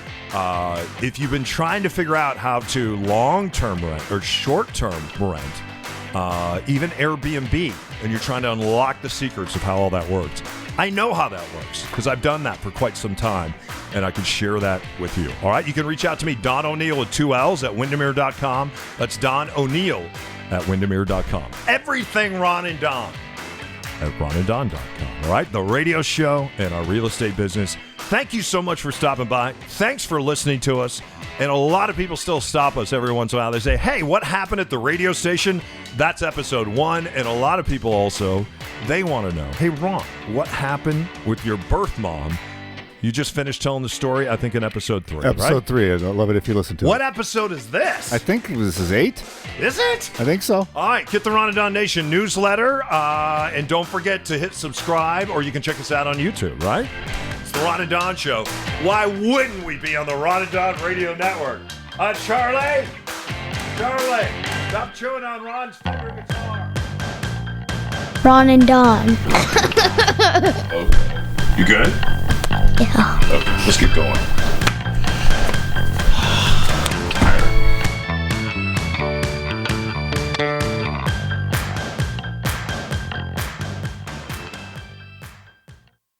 if you've been trying to figure out how to long-term rent or short-term rent, even Airbnb, and you're trying to unlock the secrets of how all that works, I know how that works because I've done that for quite some time, and I can share that with you. All right, you can reach out to me, Don O'Neill with 2 L's at Windermere.com. That's Don O'Neill at Windermere.com. Everything Ron and Don at ronanddon.com. All right, the radio show and our real estate business. Thank you so much for stopping by. Thanks for listening to us. And a lot of people still stop us every once in a while. They say, hey, what happened at the radio station? That's episode 1. And a lot of people also, they want to know, hey, Ron, what happened with your birth mom? You just finished telling the story, I think, in episode 3, Episode right? 3. I'd love it if you listen to it. What episode is this? I think this is 8. Is it? I think so. All right, get the Ron and Don Nation newsletter, and don't forget to hit subscribe, or you can check us out on YouTube, right? It's the Ron and Don Show. Why wouldn't we be on the Ron and Don Radio Network? Charlie, stop chewing on Ron's favorite guitar. Ron and Don. Okay. You good? Yeah. Okay, let's get going.